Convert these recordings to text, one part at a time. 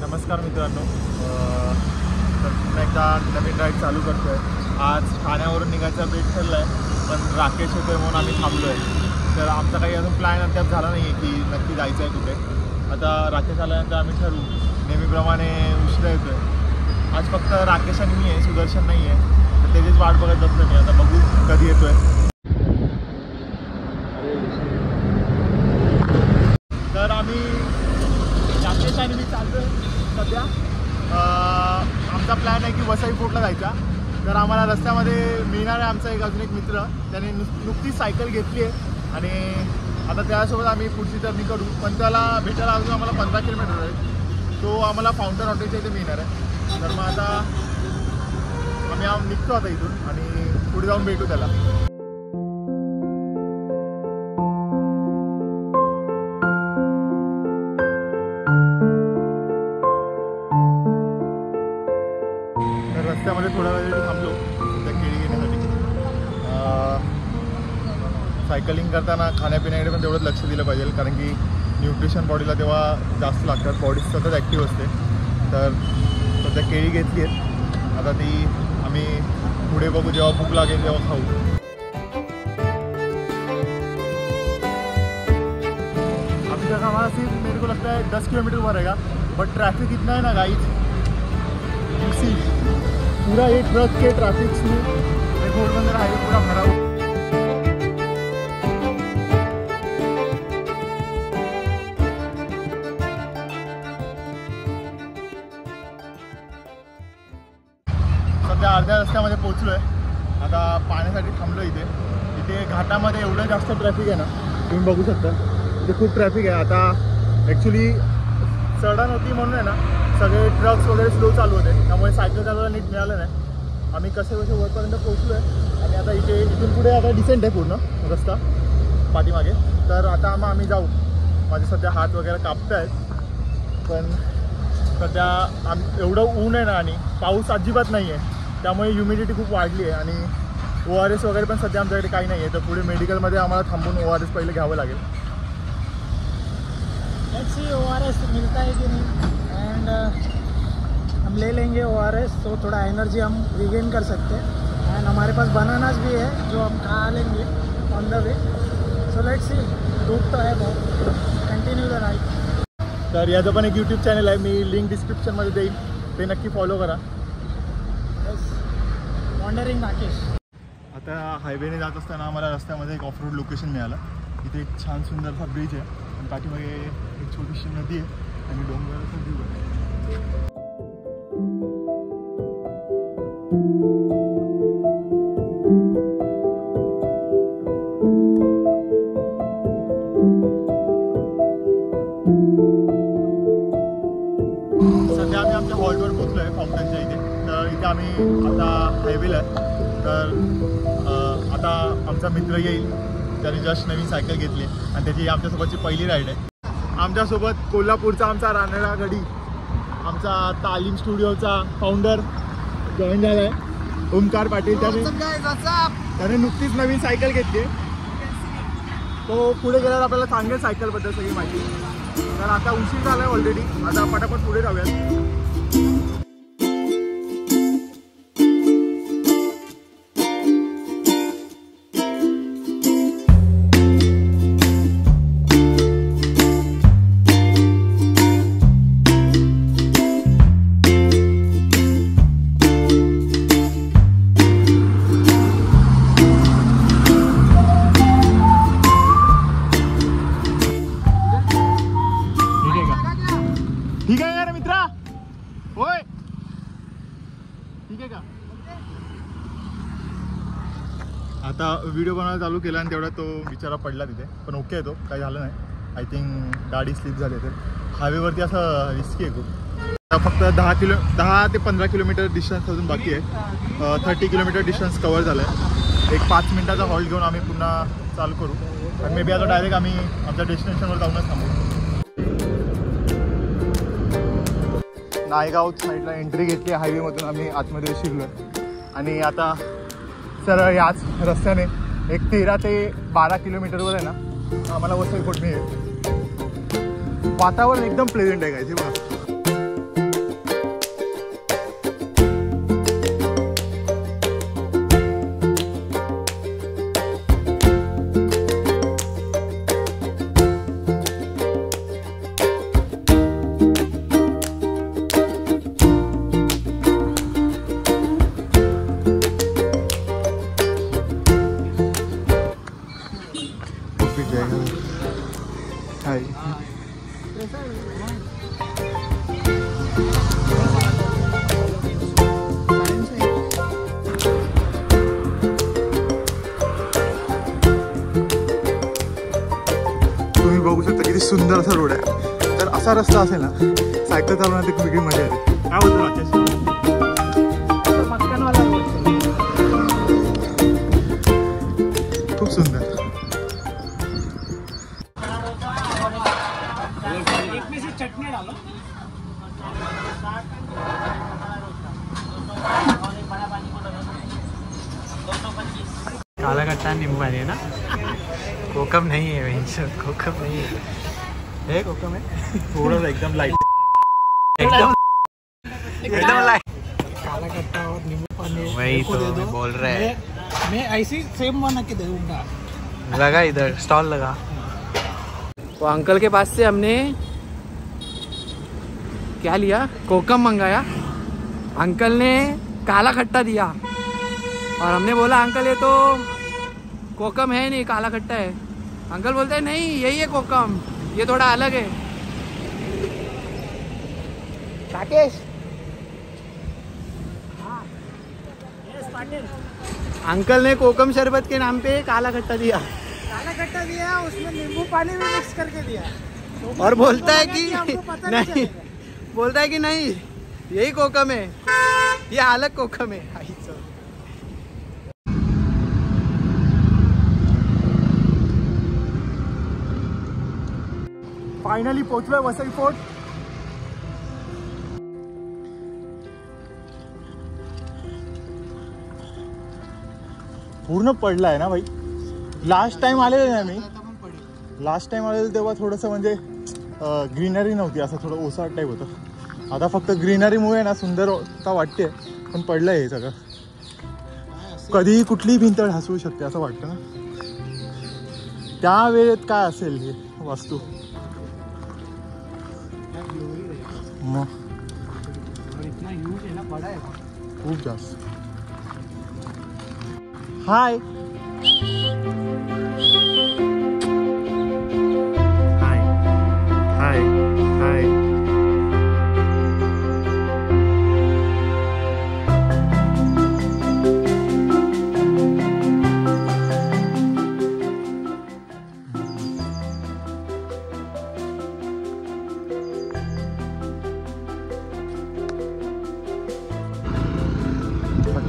नमस्कार मित्रांनो, तर पुन्हा एकदा नवीन राईड चालू करतो आहे। आज ठाण्यावरून निघायचा बेट ठरला आहे, पण राकेश होतोय म्हणून आम्ही थांबलो आहे। तर आमचा काही अजून प्लॅन अद्याप झाला नाही आहे की नक्की जायचं आहे कुठे। आता राकेश आल्यानंतर आम्ही ठरवू। नेहमीप्रमाणे उशिरा येतो आहे आज, फक्त राकेश आणि मी आहे, सुदर्शन नाही आहे, तर त्याचीच वाट बघत बसलो मी। आता बघू कधी येतो आहे। तर आम्ही राकेश आणि मी चालतो आहे सध्या। आमचा प्लॅन आहे की वसई फोर्टला जायचा। तर आम्हाला रस्त्यामध्ये मिळणार आहे आमचा अजून एक मित्र, त्याने नुकतीच सायकल घेतली आहे आणि आता त्यासोबत आम्ही पुढची जर्नी करू। पण त्याला भेटायला अजून आम्हाला 15 किलोमीटर आहे। तो आम्हाला फाउंटन हॉटेलच्या इथे मिळणार आहे। तर मग आता आम्ही निघतो आता इथून आणि पुढे जाऊन भेटू त्याला। रस्त्यामध्ये थोडा वेळ थांबलो त्या केळी घेण्यासाठी। सायकलिंग करताना खाण्यापिण्याकडे पण तेवढंच लक्ष दिलं पाहिजे, कारण की न्यूट्रिशन बॉडीला तेव्हा जास्त लागतात, बॉडी सतत ॲक्टिव्ह असते। तर सध्या केळी घेतली आहेत, आता ती आम्ही पुढे बघू, जेव्हा भूक लागेल तेव्हा खाऊ। अभी तक हमारा सिर्फ मेरे को लगता है 10 किलोमीटर हुआ रहेगा, बट ट्रैफिक इतना है ना गाइस, उसी पूरा ये ट्रक के ट्रैफिक में घोड़बंदर हाईवे पूरा भरा हुआ। सध्या अर्ध्या रस्त्यामध्ये पोहोचलो आहे। आता पाण्यासाठी थांबलो इथे। इथे घाटामध्ये एवढं जास्त ट्रॅफिक आहे ना, तुम्ही बघू शकता, इथे खूप ट्रॅफिक आहे। आता ॲक्च्युली चढण होती म्हणून आहे ना, सगळे ट्रक्स वगैरे स्लो चालू होते, त्यामुळे सायकल चालवायला नीट मिळालं नाही। आम्ही कसे वरपर्यंत पोहोचलो आहे आणि आता इथून पुढे आता डिसेंट आहे पूर्ण रस्ता पाठीमागे। तर आता मग आम्ही जाऊ। माझे सध्या हात वगैरे कापत आहेत, पण सध्या एवढं ऊन आहे ना आणि पाऊस अजिबात नाही आहे, त्यामुळे ह्युमिडिटी खूप वाढली आहे आणि ORS वगैरे पण सध्या आमच्याकडे काही नाही आहे। तर पुढे मेडिकलमध्ये आम्हाला थांबून ORS पहिले घ्यावं लागेल। ORS मिलता है कि नहीं, एंड हम ले लेंगे ORS, तो थोड़ा एनर्जी हम रिगेन कर सकते हैं। एंड हमारे पास बनानास भी है जो हम खा लेंगे on the way. So let's see, धूप तो है बहुत, कंटिन्यू द राइड। तर याचं पण एक यूट्यूब चॅनल आहे, मी लिंक डिस्क्रिप्शनमध्ये देईन, ते नक्की फॉलो करा। वॉन्डरिंग राकेश। आता हायवेने जात असताना आम्हाला रस्त्यामध्ये एक ऑफ रोड लोकेशन मिळालं। इथे एक छान सुंदरसा ब्रिज आहे आणि पाठीमागे एक छोटीशी नदी आहे आणि डोंगराचा व्ह्यू आहे। सध्या आम्ही आमच्या हॉल्टवर पोहोचलो आहे फाउंटनच्या इथे। तर इथे आम्ही आता हायवेला आहे। तर आता आमचा मित्र येईल, त्याने जस्ट नवीन सायकल घेतली आणि त्याची आमच्यासोबतची पहिली राईड आहे। आमच्यासोबत कोल्हापूरचा आमचा रानडा गडी, आमचा तालीम स्टुडिओचा फाउंडर जॉईन झाला आहे, ओमकार पाटील। त्याने नुकतीच नवीन सायकल घेतली, तो पुढे गेल्यावर आपल्याला सांगेल सायकलबद्दल सगळी माहिती। तर आता उशीर झाला आहे ऑलरेडी, आता पटापट पुढे जाऊयात। ठीक आहे का मित्रा? होय, ठीक आहे का? आता व्हिडिओ बनवायला चालू केला आणि तेवढा तो बिचारा पडला तिथे, पण ओके आहे, तो काही झालं नाही। आय थिंक गाडी स्लिप झाली तर हायवेवरती असं रिस्की आहे खूप। फक्त 10 ते 15 किलोमीटर डिस्टन्स अजून बाकी आहे। 30 किलोमीटर डिस्टन्स कवर झालं आहे। एक 5 मिनिटाचा हॉल्ट घेऊन आम्ही पुन्हा चालू करू आणि मे बी आता डायरेक्ट आम्ही आमच्या डेस्टिनेशनवर जाऊनच थांबू। नायगाव साईडला एंट्री घेतली हायवेमधून, आम्ही आतमध्ये शिरलो आणि आता सरळ याच रस्त्याने एक 13 ते 12 किलोमीटरवर आहे ना आम्हाला वसई फोर्ट मिळेल। वातावरण एकदम प्लेझेंट आहे, काय ते बघा। सुंदर असा रोड आहे. तर असा रस्ता असेल ना सायकल चालवण्यात एक वेगळी मजा येते. काय बोलतो राकेश? मक्कनवाला रोड खूप सुंदर. एक में से चटनी डालो. काला खट्टा नींबू पानी है ना. कोकम नहीं है वहीं, कोकम नहीं है. कोकम है थोडं एकदम लाईट. एकदम लाइट. काला खट्टा और नींबू पानी वही तो मैं बोल रहे हैं. मैं ऐसी सेम बना के दूंगा. लगा इधर स्टॉल लगा. वो अंकल के पास से हमने क्या लिया, कोकम मंगाया. अंकल ने काला खट्टा दिया और हमने बोला अंकल ये तो कोकम है नहीं, काला खट्टा है. अंकल बोलते हैं नहीं यही है कोकम, ये थोड़ा अलग है. राकेश अंकल ने कोकम शरबत के नाम पे काला खट्टा दिया. काला खट्टा दिया, उसमें नींबू पानी भी मिक्स करके दिया. तो और बोलता है कि हमको पता नहीं, चलेगा. बोलता है कि नहीं यही कोकम है, ये अलग कोकम है. फायनली पोहोचलोय वसई फोर्ट. पूर्ण पडलाय ना भाई. लास्ट टाइम आलेलो ना मी, लास्ट टाइम आलेलो तेव्हा थोडंसं म्हणजे ग्रीनरी नव्हती, असं थोडं ओसाड टाईप होतं. आता फक्त ग्रीनरीमुळे ना सुंदरता वाटते, पण पडलंय हे सगळं. कधीही कुठलीही भिंत ढासळू शकते असं वाटतं ना. त्या वेळेत काय असेल हे वास्तू. मग खूप जास्त. हाय हाय हाय हाय.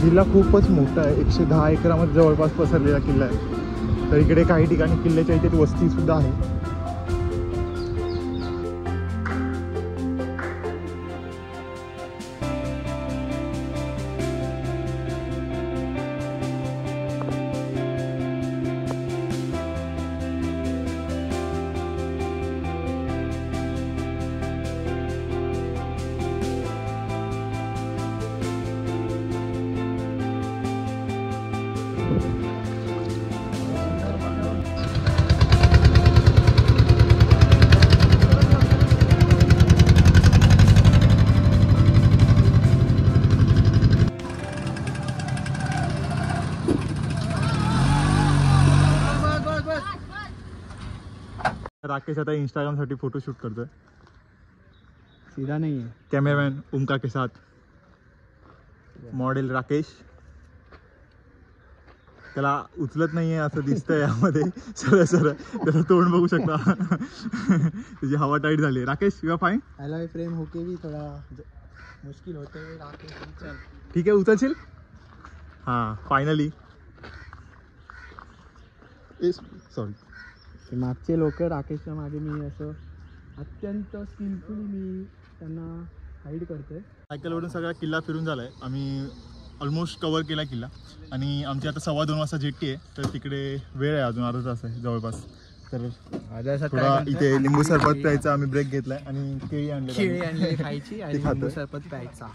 किल्ला खूपच मोठा आहे. 110 एकरामध्ये जवळपास पसरलेला किल्ला आहे. तर इकडे काही ठिकाणी किल्ल्याच्या इथे वस्ती सुद्धा आहे. राकेश आता इंस्टाग्रामसाठी फोटोशूट करतोय. सीधा नहीं है. कॅमेरामॅन ओमकार के साथ मॉडेल राकेश. त्याला उचलत नाहीये असं दिसतंय यामध्ये. सरळ सरळ त्याचं तोंड बघू शकता. त्याची हवा टाईट झाली. Rakesh you are fine. Hello frame होके भी थोड़ा मुश्किल होते हुए राकेश चल. ठीक आहे उचलशील. हां फायनली. सॉरी. मागचे लोक राकेशच्या मागे मी असं अत्यंत स्किलफुली मी त्यांना हाईड करतोय. सायकलवरून सगळा किल्ला फिरून झाला आहे. आम्ही ऑलमोस्ट कवर केला किल्ला. आणि आमची आता 2:15 वाजता जेट्टी आहे. तर तिकडे वेळ आहे, अजून अर्धा तास आहे जवळपास. तर थोडा इथे लिंबू सरबत प्यायचा आम्ही ब्रेक घेतलाय आणि केळी आणली खायची आणि लिंबू सरबत प्यायचा.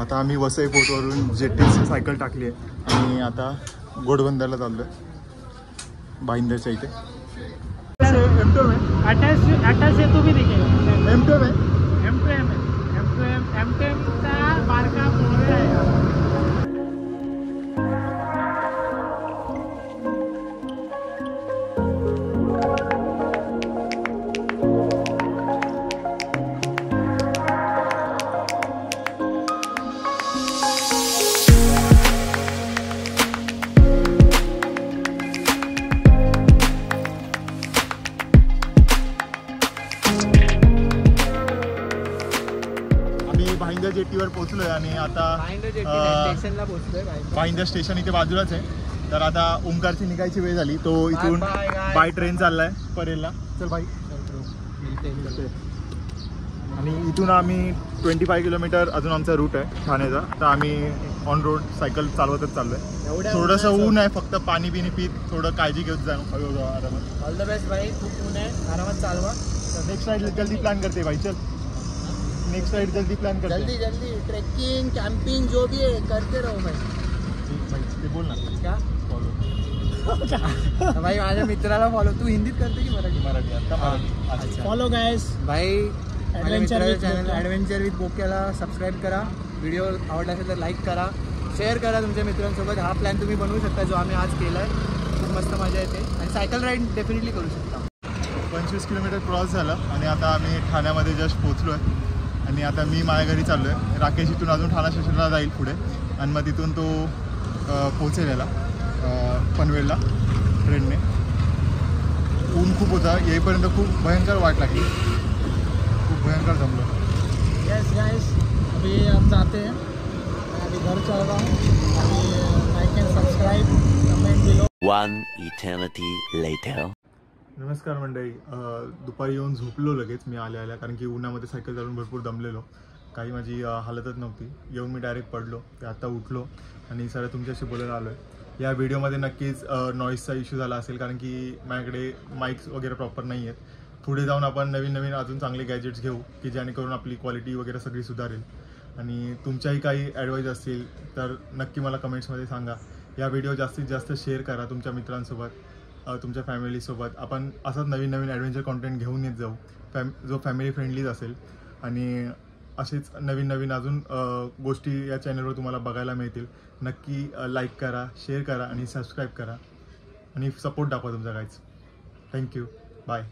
आता आम्ही वसई फोर्टवरून जेट्टी सायकल टाकली आहे आणि आता घोडबंदरला चाललोय भाईंदरच्या इथे. अटल सेतु भी दिखेगा. M2 है. M2M का बारका बोर्ड आहे. भाईंदर जेटीवर पोहोचलोय आणि आता स्टेशनला पोहोचलोय भाईंदर स्टेशन इथे बाजूलाच आहे. तर आता ओमकारची निघायची वेळ झाली. तो इथून Bye, guys. बाय ट्रेन चाललाय परेलला. चल भाई. आणि इथून आम्ही 25 किलोमीटर अजून आमचा रूट आहे ठाण्याचा. तर आम्ही ऑन रोड सायकल चालवतच चाललोय. थोडंसं ऊन आहे, फक्त पाणी बिनी पीत थोडं काळजी घेत जाणं हळूहळू आरामात. ऑल द बेस्ट भाई. खूप ऊन आहे, आरामात चालवा. नेक्स्ट राइड जल्दी प्लान करते भाई. चल नेक्स्ट राइड जल्दी प्लान करते. जल्दी ट्रेकिंग कैंपिंग जो भी है करते रहो भाई. ते बोल ना क्या फॉलो. भाई माझ्या मित्राला फॉलो. तू हिंदीत करते की मराठी? मराठी आता मराठी. अच्छा. Follow guys. भाई माझ्या मित्राच्या चॅनल Bokia. ॲडव्हेंचर विथ बोक्याला सबस्क्राईब करा. व्हिडिओ आवडला असेल तर लाईक करा, शेअर करा तुमच्या मित्रांसोबत. हा प्लॅन तुम्ही बनवू शकता जो आम्ही आज केला आहे. खूप मस्त मजा येते आणि सायकल राईड डेफिनेटली करू शकता. 25 किलोमीटर क्रॉस झालं आणि आता आम्ही ठाण्यामध्ये जस्ट पोहोचलो आहे. आणि आता मी माझ्या घरी चाललो आहे. राकेश इथून अजून ठाणा स्टेशनला जाईल पुढे आणि मग तिथून तो पोहोचेल याला पनवेलला ट्रेनने. ऊन खूप होता, येईपर्यंत खूप भयंकर वाट लागली, खूप भयंकर जमलो. यस गाइस, अभी हम जाते हैं. मैं अभी घर चल रहा हूँ. अभी like end subscribe, comment below. One eternity later. नमस्कार मंडळी. दुपारी येऊन झोपलो लगेच मी आल्या कारण की उन्हामध्ये सायकल चालवून भरपूर दमलेलो. काही माझी हालतच नव्हती. येऊन मी डायरेक्ट पडलो. ते आता उठलो आणि सर तुमच्याशी बोलायला आलो आहे. या व्हिडिओमध्ये नक्कीच नॉईजचा इश्यू झाला असेल कारण की माझ्याकडे माईक्स वगैरे प्रॉपर नाही आहेत. पुढे जाऊन आपण नवीन अजून चांगले गॅजेट्स घेऊ की जेणेकरून आपली क्वालिटी वगैरे सगळी सुधारेल. आणि तुमच्याही काही ॲडवाईस असतील तर नक्की मला कमेंट्समध्ये सांगा. या व्हिडिओ जास्तीत जास्त शेअर करा तुमच्या मित्रांसोबत, तुमच्या फॅमिलीसोबत. आपण असंच नवीन ॲडव्हेंचर कॉन्टेंट घेऊन येत जाऊ जो फॅमिली फ्रेंडलीच असेल. आणि असेच नवीन अजून गोष्टी या चॅनलवर तुम्हाला बघायला मिळतील. नक्की लाईक करा, शेअर करा आणि सबस्क्राईब करा आणि सपोर्ट दाखवा तुमचा. Guys thank you. बाय.